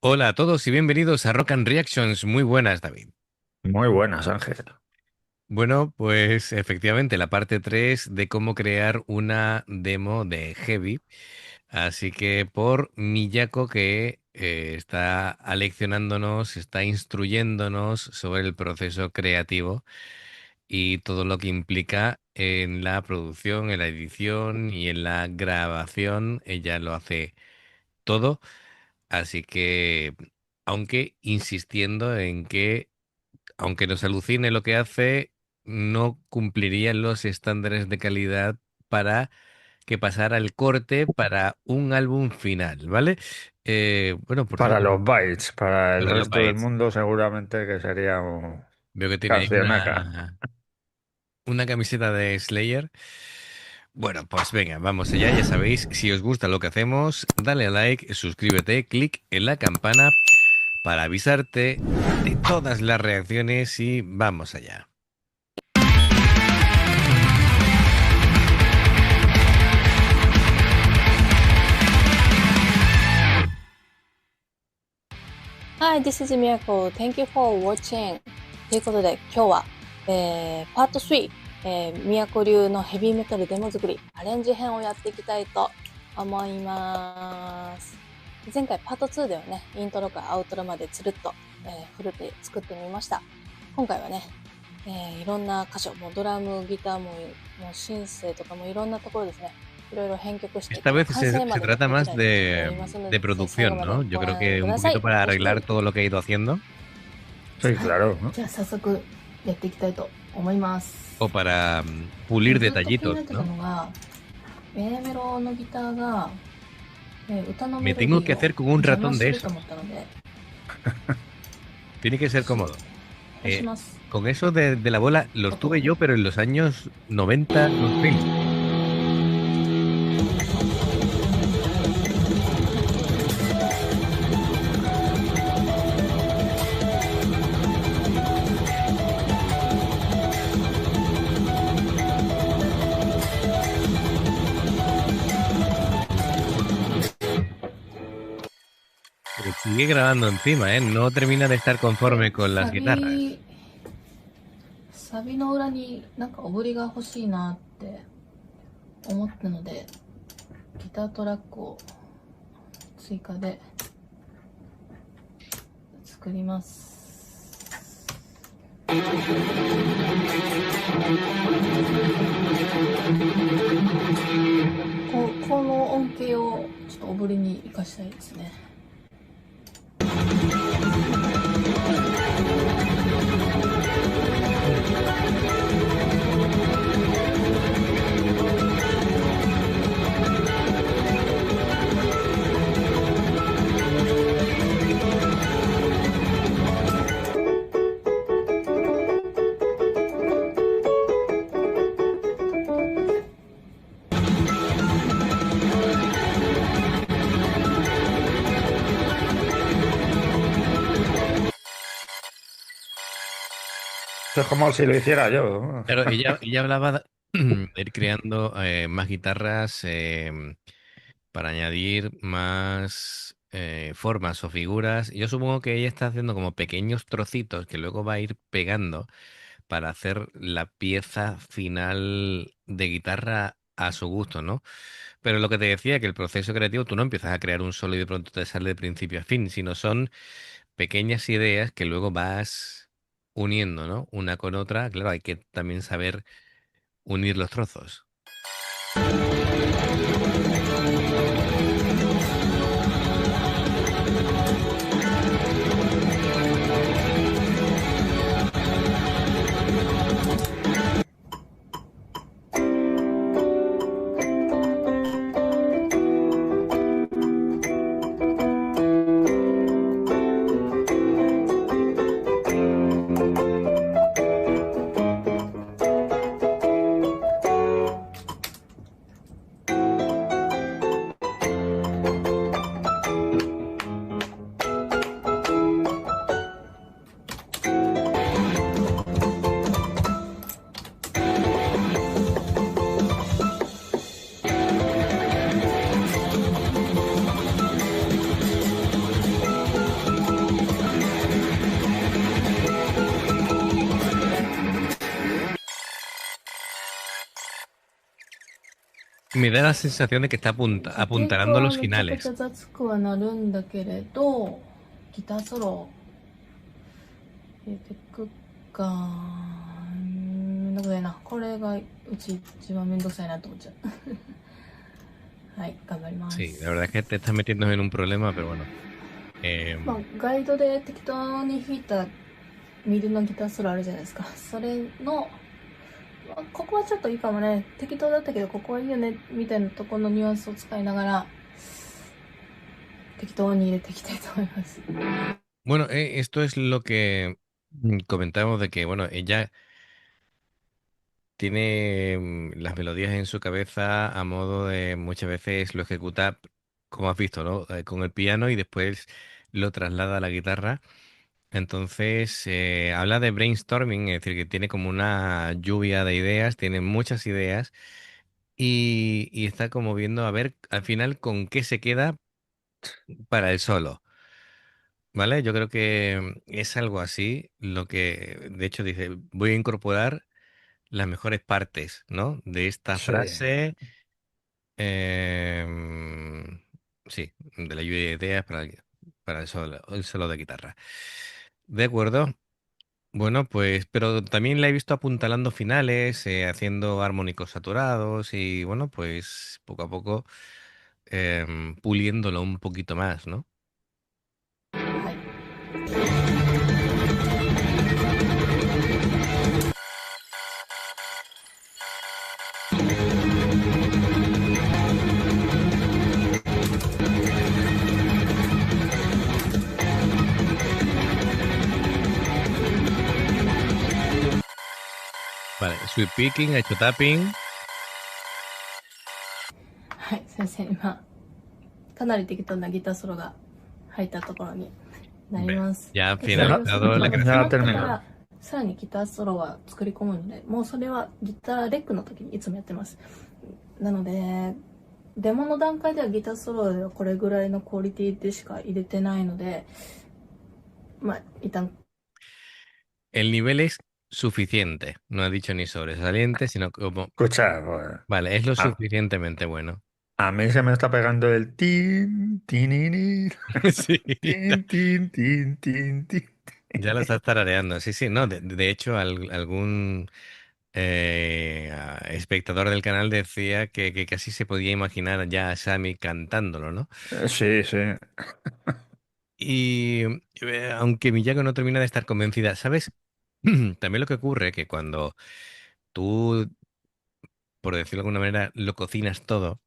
Hola a todos y bienvenidos a Rock and Reactions. Muy buenas, David. Muy buenas, Ángel. Bueno, pues efectivamente la parte 3 de cómo crear una demo de Heavy. Así que por Miyako que está aleccionándonos, está instruyéndonos sobre el proceso creativo y todo lo que implica en la producción, en la edición y en la grabación. Ella lo hace todo. Así que, aunque insistiendo en que aunque nos alucine lo que hace, no cumpliría los estándares de calidad para que pasara el corte para un álbum final, ¿vale? Bueno, por Para cierto, los bytes, para el para los resto del bytes, mundo seguramente que sería veo que tiene ahí cancionaca. una camiseta de Slayer. Bueno, pues venga, vamos allá, ya sabéis, si os gusta lo que hacemos, dale a like, suscríbete, clic en la campana para avisarte de todas las reacciones y vamos allá. Hi, this is Miracle. Thank you for watching. ということで、今日は、パート3、宮古流のヘビーメタルデモ作り、アレンジ編をやっていきたいと思います。前回パート2ではね、イントロからアウトロまでつるっと、フルで作ってみました。今回はね、いろんな箇所、もうドラム、ギターもシンセとかもいろんなところですね、いろいろ編曲して、Esta vez 完成ま se でね、trata でき más ないとちょっとありますので、de ぜひ最後 producción, まで ¿no? Yo ご creo 覧 que く un ださい。poquito よ para ろしく。arreglar todo lo que ha ido haciendo Sí, はい。claro, ¿no? じゃあ早速やっていきたいと思います。o para pulir ずっと気にな detallitos, ってた ¿no? のが、A メロのギターが、歌の Me メロデ tengo ィ que ーを hacer con un 邪魔 ratón す de ると esos. 思ったので、Tiene que ser そう、cómodo. 押し Eh, ます。con eso de la bola los 音 tuve yo, pero en los años 90, 2000. Sigue grabando encima, ¿eh? No termina de estar で、conforme con las guitarras. サビの裏になんかオブリが欲しいなって思ったので、ギタートラックを追加で作ります。この音形をちょっとオブリに活かしたいですね。Esto es como si lo hiciera yo, ¿no? Claro, ella hablaba de ir creando más guitarras para añadir más formas o figuras. Yo supongo que ella está haciendo como pequeños trocitos que luego va a ir pegando para hacer la pieza final de guitarra a su gusto, ¿no? Pero lo que te decía, que el proceso creativo tú no empiezas a crear un solo y de pronto te sale de principio a fin, sino son pequeñas ideas que luego vas uniendo, ¿no? Una con otra. Claro, hay que también saber unir los trozos. Me da la sensación de que está テイク apuntalando は los めちゃくちゃ finales. 雑くはなるんだけれど、ギターソロ入れてくか。めんどくさいな。これがうち一番めんどくさいなと思っちゃう。はい、頑張ります。 Sí, la verdad es que te estás metiendo en un problema, pero bueno. まあ、ガイドで適当に弾いたミディのギターソロあるじゃないですか。それの、まあここはちょっといいかもね。適当だったけどここはいいよねみたいなところのニュアンスを使いながら適当に入れていきたいと思います。 Bueno, esto es lo que comentábamos de que, bueno, ella tiene las melodías en su cabeza a modo de muchas veces lo ejecuta, como has visto, ¿no? Con el piano y después lo traslada a la guitarra. Entonces, habla de brainstorming, es decir, que tiene como una lluvia de ideas, tiene muchas ideas y está como viendo a ver al final con qué se queda para el solo. ¿Vale? Yo creo que es algo así, lo que de hecho dice, voy a incorporar las mejores partes, ¿no? De esta Sí, frase, em, sí, de la lluvia de ideas para el solo de guitarra. De acuerdo. Bueno, pues, pero también la he visto apuntalando finales, haciendo armónicos saturados y bueno, pues poco a poco puliéndolo un poquito más, ¿no? はい。 Vale, sweep picking, ha hecho tapping. はい、先生今かなり適当なギターソロが入ったところになります。 Ya ha でそれを finalizado la や creación. ってるね。からさらにギターソロは作り込むので、もうそれはギターレックの時にいつもやってます。なのでデモの段階ではギターソロではこれぐらいのクオリティでしか入れてないので、まあ一旦 El nivel es suficiente, no ha dicho ni sobresaliente, sino como, Escucha, pues, vale, es lo a, suficientemente bueno. a mí se me está pegando el tin, tinini, Sí, tin, tin, tin, tin, tin. ya lo estás tarareando. Sí, sí, no, de hecho algún espectador del canal decía que casi se podía imaginar ya a Sammy cantándolo, ¿no? Sí, sí. Y aunque Miyako no termina de estar convencida, ¿sabes? También lo que ocurre que cuando tú, por decirlo de alguna manera, lo cocinas todo,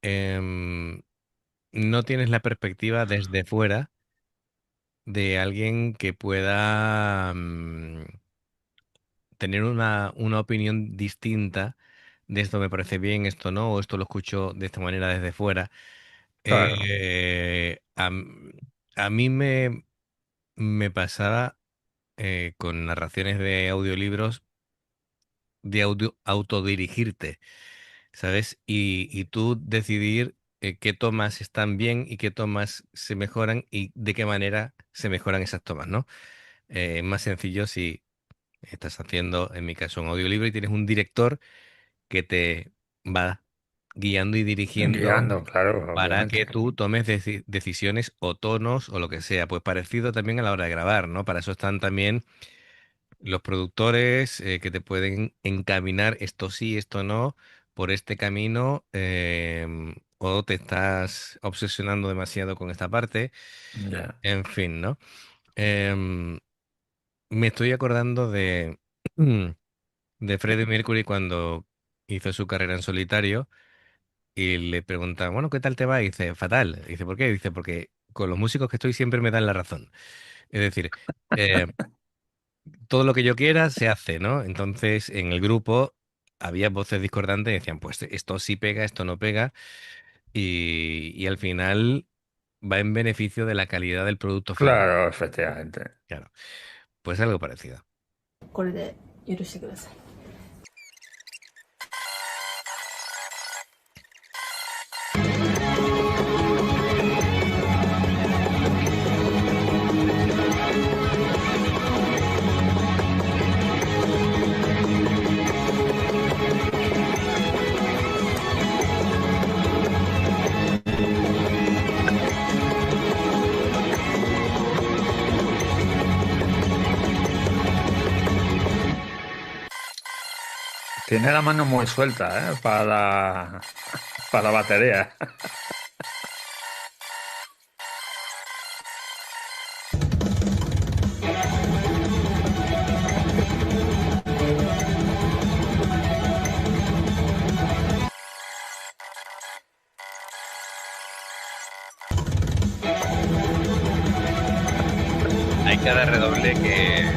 em, no tienes la perspectiva desde fuera de alguien que pueda tener una opinión distinta de esto me parece bien, esto no, o esto lo escucho de esta manera desde fuera. Claro, Eh, a, m- a mí me pasaba con narraciones de audiolibros de autodirigirte, ¿sabes? Y tú decidir qué tomas están bien y qué tomas se mejoran y de qué manera se mejoran esas tomas, ¿no? Es más sencillo si estás haciendo, en mi caso, un audiolibro y tienes un director que te va guiando y dirigiendo guiando, claro, para que obviamente. tú tomes decisiones o tonos o lo que sea. Pues parecido también a la hora de grabar, ¿no? Para eso están también los productores que te pueden encaminar esto sí, esto no, por este camino, o te estás obsesionando demasiado con esta parte, Ya. en fin, ¿no? Em, Me estoy acordando de Freddie Mercury cuando hizo su carrera en solitario y le preguntan, bueno, ¿qué tal te va? Y dice, fatal. Y dice, ¿por qué? Dice, porque con los músicos que estoy siempre me dan la razón. Es decir, eh, todo lo que yo quiera se hace, ¿no? Entonces, en el grupo había voces discordantes y decían, pues esto sí pega, esto no pega, y al final va en beneficio de la calidad del producto final. Claro, efectivamente. Claro, pues algo parecido. これで許してください。Tiene la mano muy suelta, ¿eh? Para la batería. Hay cada redoble que...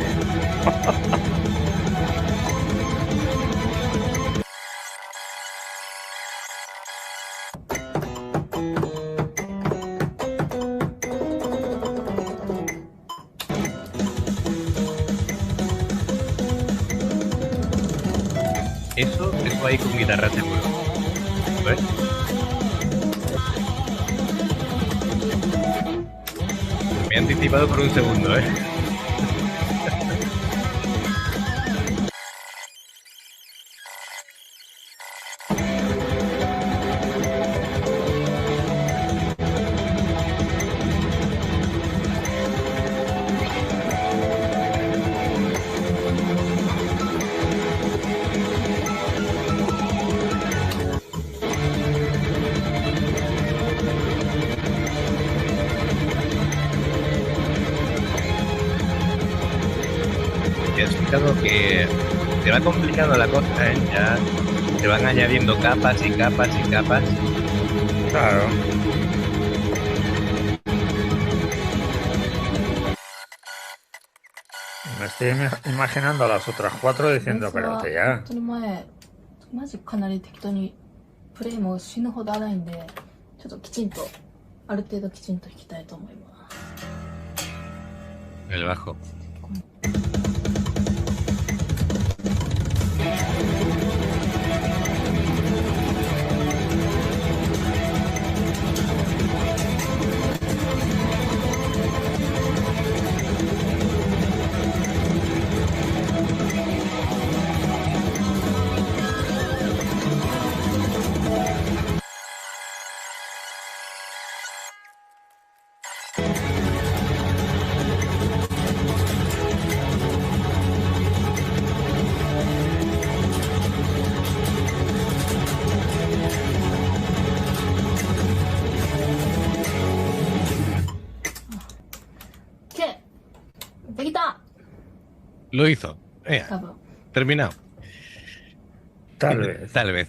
Eso ahí con guitarra seguro. ¿Ves? Me he anticipado por un segundo, ¿eh? Te has fijado que te va complicando la cosa, ¿eh? Ya te van añadiendo capas y capas y capas. Claro. Me estoy imaginando a las otras 4 diciendo, pero te ya. 本当に前マジかなり適当にプレイも死ぬほど荒いんで、ちょっときちんとある程度きちんと弾きたいと思います。 El bajo. OK! できた Lo hizo. 多分。 Terminado. Tal vez. Tal vez.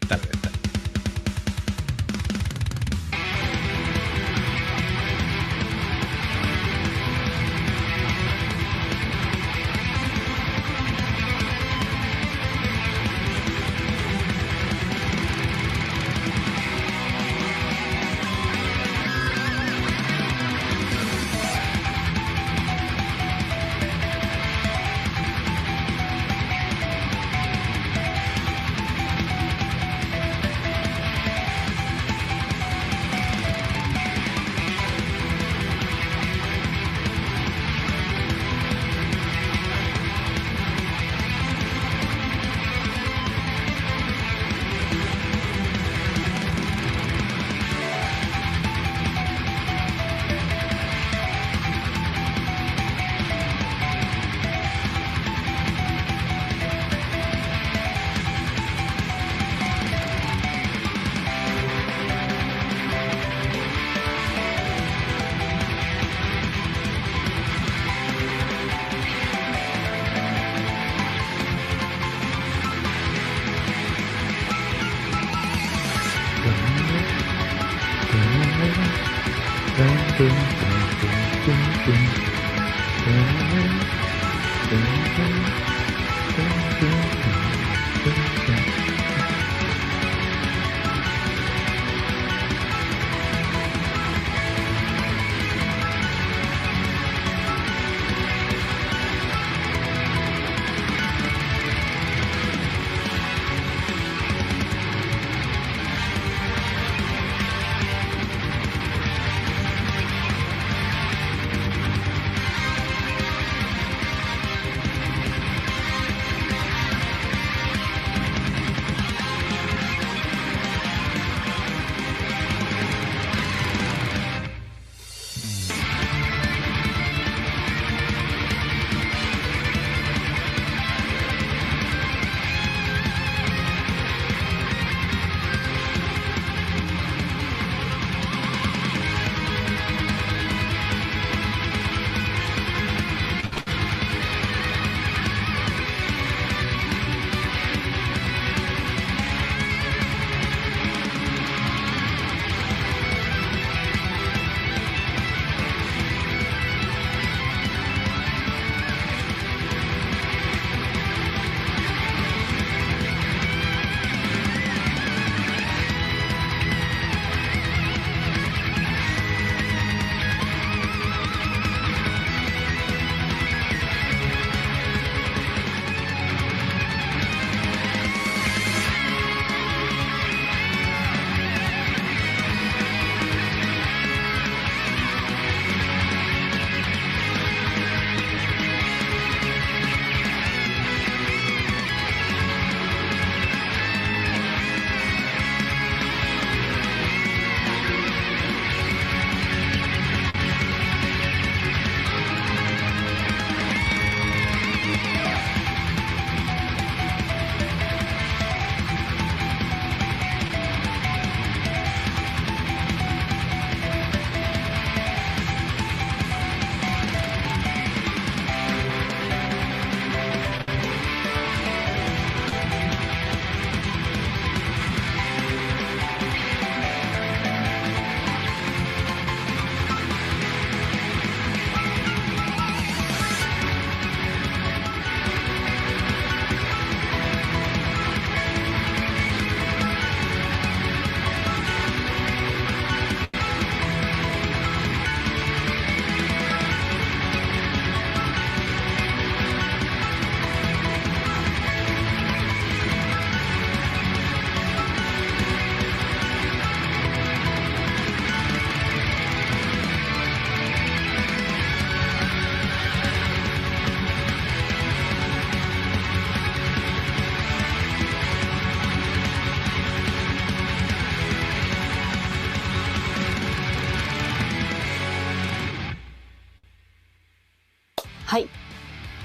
はい。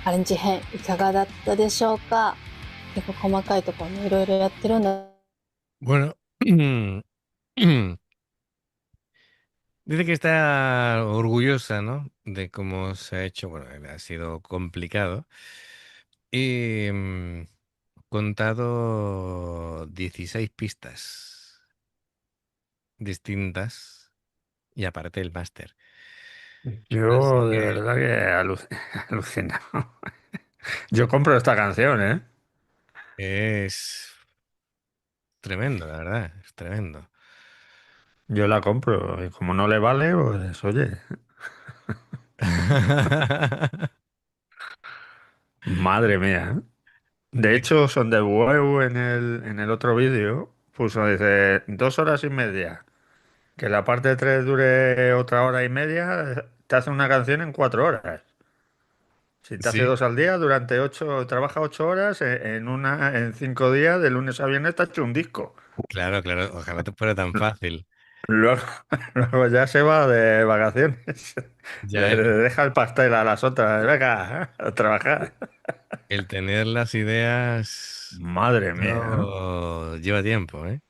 アレンジ編いかがだったでしょうか？結構細かいところもいろいろやってるんだ。Bueno, dice que está orgullosa, ¿no? De cómo se ha hecho. Bueno, ha sido complicado. Y contado 16 pistas distintas y aparte el máster. Así Yo de que verdad que alucinado. Yo compro esta canción, ¿eh? es tremendo, la verdad, es tremendo. Yo la compro y como no le vale, pues oye, madre mía. ¿Eh? De hecho, son de Sondebueu en el otro vídeo puso, dice, 2 horas y media. Que la parte 3 dure otra hora y media, te hace una canción en 4 horas. Si te hace Sí, dos al día, durante ocho, trabaja 8 horas, en 5 días, de lunes a viernes, te ha hecho un disco. claro, claro, ojalá te fuera tan fácil. Luego, luego ya se va de vacaciones. Ya Le deja el pastel a las otras. Venga, a trabajar. el tener las ideas, Madre mía, ¿no? eso lleva tiempo, ¿eh?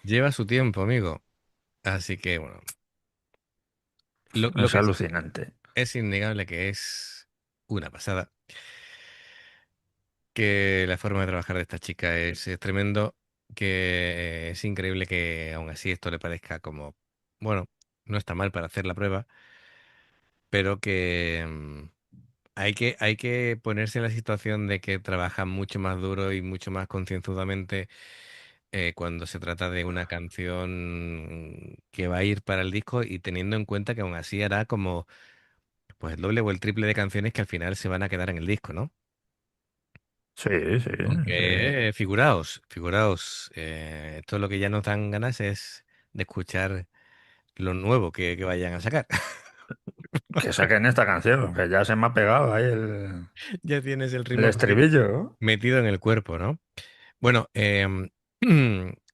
Lleva su tiempo, amigo. Así que, bueno, lo Es que alucinante. es innegable que es una pasada, que la forma de trabajar de esta chica es tremendo, que es increíble que aún así esto le parezca como, bueno, no está mal para hacer la prueba, pero que hay que ponerse en la situación de que trabaja mucho más duro y mucho más concienzudamente cuando se trata de una canción que va a ir para el disco y teniendo en cuenta que aún así hará como pues el doble o el triple de canciones que al final se van a quedar en el disco, ¿no? Sí, sí, sí. Porque figuraos, esto lo que ya nos dan ganas es de escuchar lo nuevo que vayan a sacar. Que saquen esta canción, que ya se me ha pegado ahí Ya tienes el el ritmo estribillo, ¿no? metido en el cuerpo, ¿no? Bueno,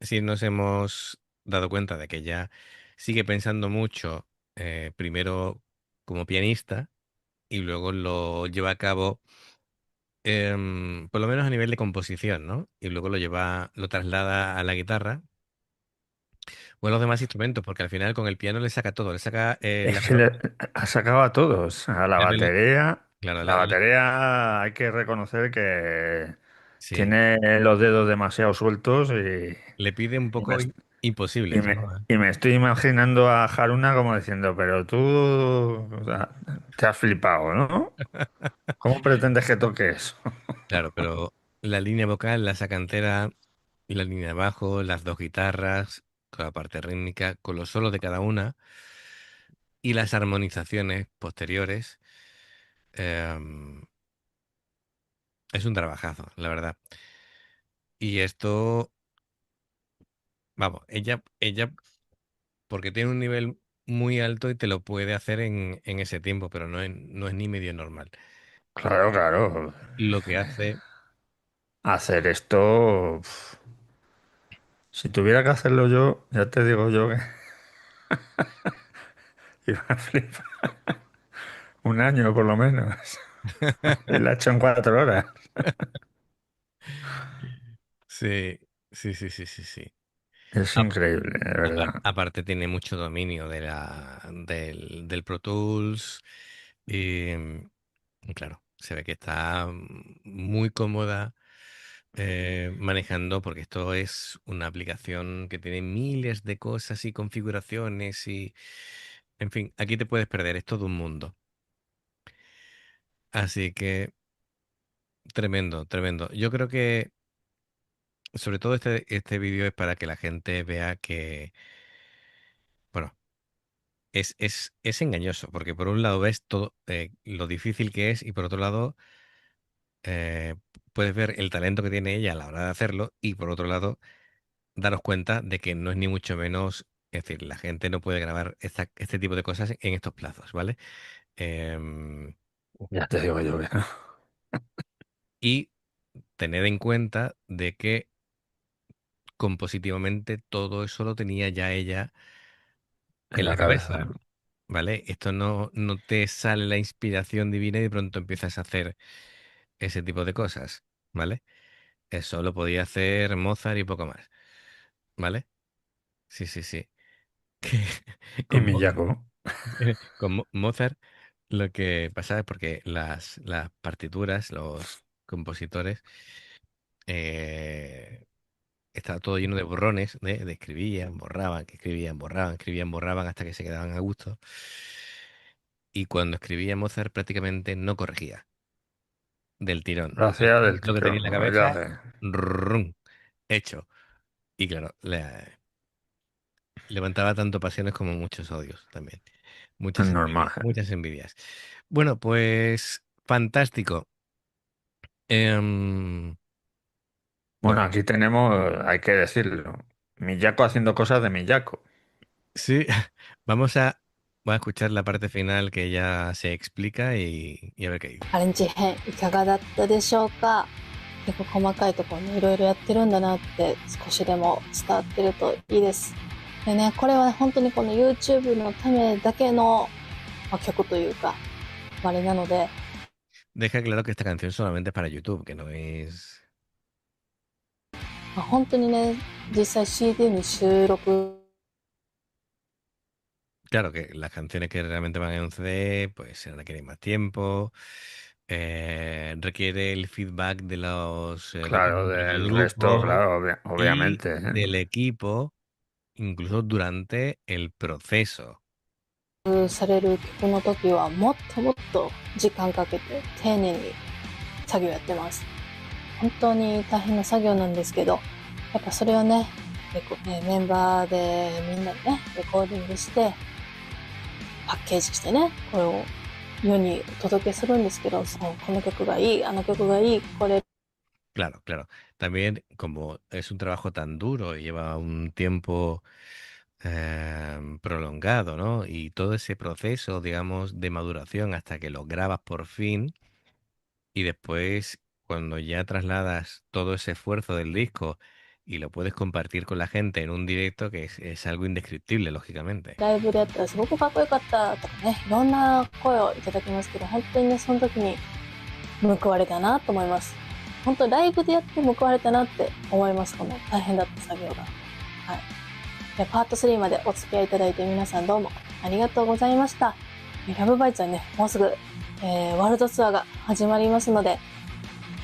sí nos hemos dado cuenta de que ya sigue pensando mucho, primero como pianista y luego lo lleva a cabo, por lo menos a nivel de composición, ¿no? Y luego lo traslada a la guitarra o a los demás instrumentos, porque al final con el piano le saca todo, le saca Es que ha sacado a todos. A la la melo- batería. claro, La batería hay que reconocer que sí, tiene los dedos demasiado sueltos le pide un y me, poco y imposibles, me- ¿no? y me estoy imaginando a Haruna como diciendo, pero tú, o sea, te has flipado, ¿no? ¿Cómo pretendes que toque eso? Claro, pero la línea vocal, la saca entera, y la línea de bajo, las dos guitarras, con la parte rítmica, con los solos de cada una y las armonizaciones posteriores. em, es un trabajazo, la verdad. Y esto, vamos, ella, porque tiene un nivel muy alto y te lo puede hacer en ese tiempo, pero no es ni medio normal. Claro, claro. Lo que hace, Hacer esto, si tuviera que hacerlo yo, ya te digo yo que iba a flipar 1 año por lo menos. Y la he hecho en 4 horas. sí, sí. Es increíble, de verdad. Aparte tiene mucho dominio del Pro Tools y, y claro, se ve que está muy cómoda manejando porque esto es una aplicación que tiene miles de cosas y configuraciones y, en fin, aquí te puedes perder, es todo un mundo. Así que tremendo, tremendo. Yo creo que sobre todo este vídeo es para que la gente vea que, bueno, es engañoso, porque por un lado ves todo lo difícil que es y por otro lado eh, puedes ver el talento que tiene ella a la hora de hacerlo y por otro lado daros cuenta de que no es ni mucho menos, es decir, la gente no puede grabar este tipo de cosas en estos plazos, ¿vale? Em, Ya te digo yo que no. y tened en cuenta de que compositivamente todo eso lo tenía ya ella En en la la cabeza, cabeza. ¿no? ¿vale? Esto no te sale la inspiración divina y de pronto empiezas a hacer ese tipo de cosas, ¿vale? Eso lo podía hacer Mozart y poco más, ¿vale? Sí, sí, sí. Que Y con, Miyako. Mozart lo que pasaba es porque las partituras, los compositores, eh, estaba todo lleno de borrones, de escribían, borraban, que escribían, borraban, escribían, borraban hasta que se quedaban a gusto. Y cuando escribía Mozart prácticamente no corregía del tirón. Lo hacía del Lo que tenía tirón, en la ¿no? Ya cabeza, sé. rum, hecho. Y claro, levantaba tanto pasiones como muchos odios también. Es Muchas normal. envidias, muchas envidias. Bueno, pues fantástico. Em, Bueno, aquí tenemos, hay que decirlo, Miyako haciendo cosas de Miyako. sí, vamos a, voy a escuchar la parte final que ella se explica y a ver qué dice. アレンジ編いかがだったでしょうか？結構細かいところにいろいろやってるんだなって少しでも伝わってるといいです。でね、これは本当にこの YouTube のためだけの、曲というか、あれなので、Deja claro que esta canción solamente es para YouTube, que no es... 本当にね、実際 CD に収録 Claro que las canciones que realmente van en un CD, pues se requieren más tiempo, requiere el feedback de los Claro, miembros del del resto, grupo claro, y obviamente, ¿eh? del equipo, incluso durante el proceso. される曲の時はもっともっと時間かけて丁寧に作業やってます。本当に大変な作業なんですけど、やっぱそれをね、メンバーでみんなでね、レコーディングして、パッケージしてね、これを世にお届けするんですけど、この曲がいい、あの曲がいい、これ Claro, claro. También como es un trabajo tan duro y lleva un tiempo prolongado, ¿no? Y todo ese proceso, digamos, de maduración hasta que lo grabas por fin. Y después, cuando ya trasladas todo ese esfuerzo del disco y lo puedes compartir con la gente en un directo, que es algo indescriptible, lógicamente. ライブでやったらすごくかっこよかったとかね、いろんな声をいただきますけど、本当にね、その時に報われたなと思います。本当にライブでやって報われたなって思います、この大変だった作業が。はい。でパート3までお付き合いいただいて皆さんどうもありがとうございました。ラブバイツはね、もうすぐ、ワールドツアーが始まりますので、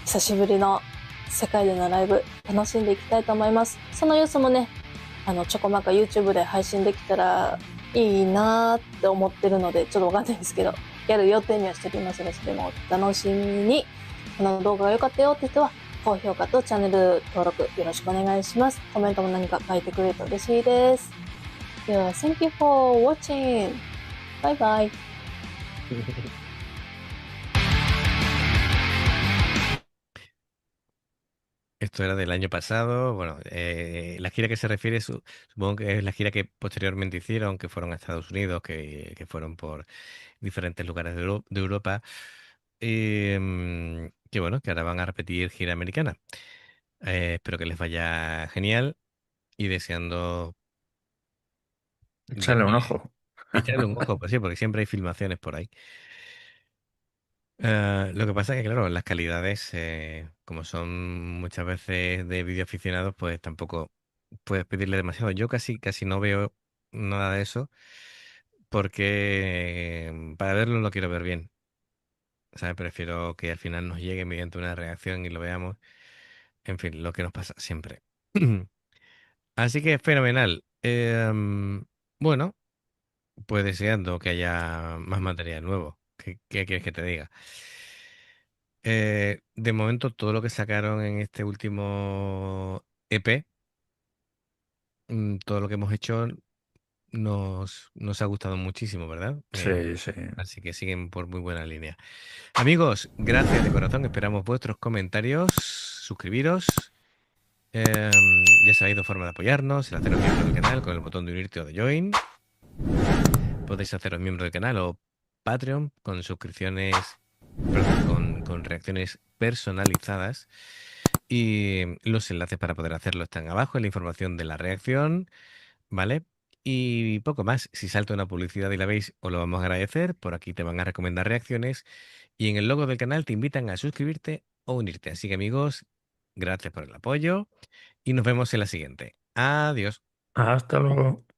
久しぶりの世界でのライブ楽しんでいきたいと思います。その様子もね、ちょこまか YouTube で配信できたらいいなーって思ってるので、ちょっとわかんないんですけど、やる予定にはしておりますので、それもお楽しみに。この動画が良かったよって人は、高評価とチャンネル登録よろしくお願いします。コメントも何か書いてくれると嬉しいです。では、Thank you for watching! バイバイ。Esto era del año pasado. Bueno, la gira que se refiere, supongo que es la gira que posteriormente hicieron, que fueron a Estados Unidos, que fueron por diferentes lugares de Europa. Que bueno, que ahora van a repetir gira americana. Espero que les vaya genial y deseando Échale un ojo. echarle un ojo, pues sí, porque siempre hay filmaciones por ahí. Lo que pasa es que, claro, las calidades, como son muchas veces de videoaficionados, pues tampoco puedes pedirle demasiado. Yo casi no veo nada de eso porque para verlo lo quiero ver bien. ¿Sabes? Prefiero que al final nos llegue mediante una reacción y lo veamos. En fin, lo que nos pasa siempre. Así que fenomenal. Bueno, pues deseando que haya más material nuevo. ¿Qué quieres que te diga? De momento, todo lo que sacaron en este último EP, todo lo que hemos hecho, nos ha gustado muchísimo, ¿verdad? Sí, sí. Así que siguen por muy buena línea. Amigos, gracias de corazón. Esperamos vuestros comentarios. Suscribiros. Ya sabéis dos formas de apoyarnos: el haceros miembro del canal con el botón de unirte o de join. Podéis haceros miembro del canal o Patreon con suscripciones, perdón, con reacciones personalizadas. Y los enlaces para poder hacerlo están abajo en la información de la reacción, ¿vale? Y poco más. Si salta una publicidad y la veis, os lo vamos a agradecer. Por aquí te van a recomendar reacciones. Y en el logo del canal te invitan a suscribirte o unirte. Así que amigos, gracias por el apoyo y nos vemos en la siguiente. Adiós. Hasta luego.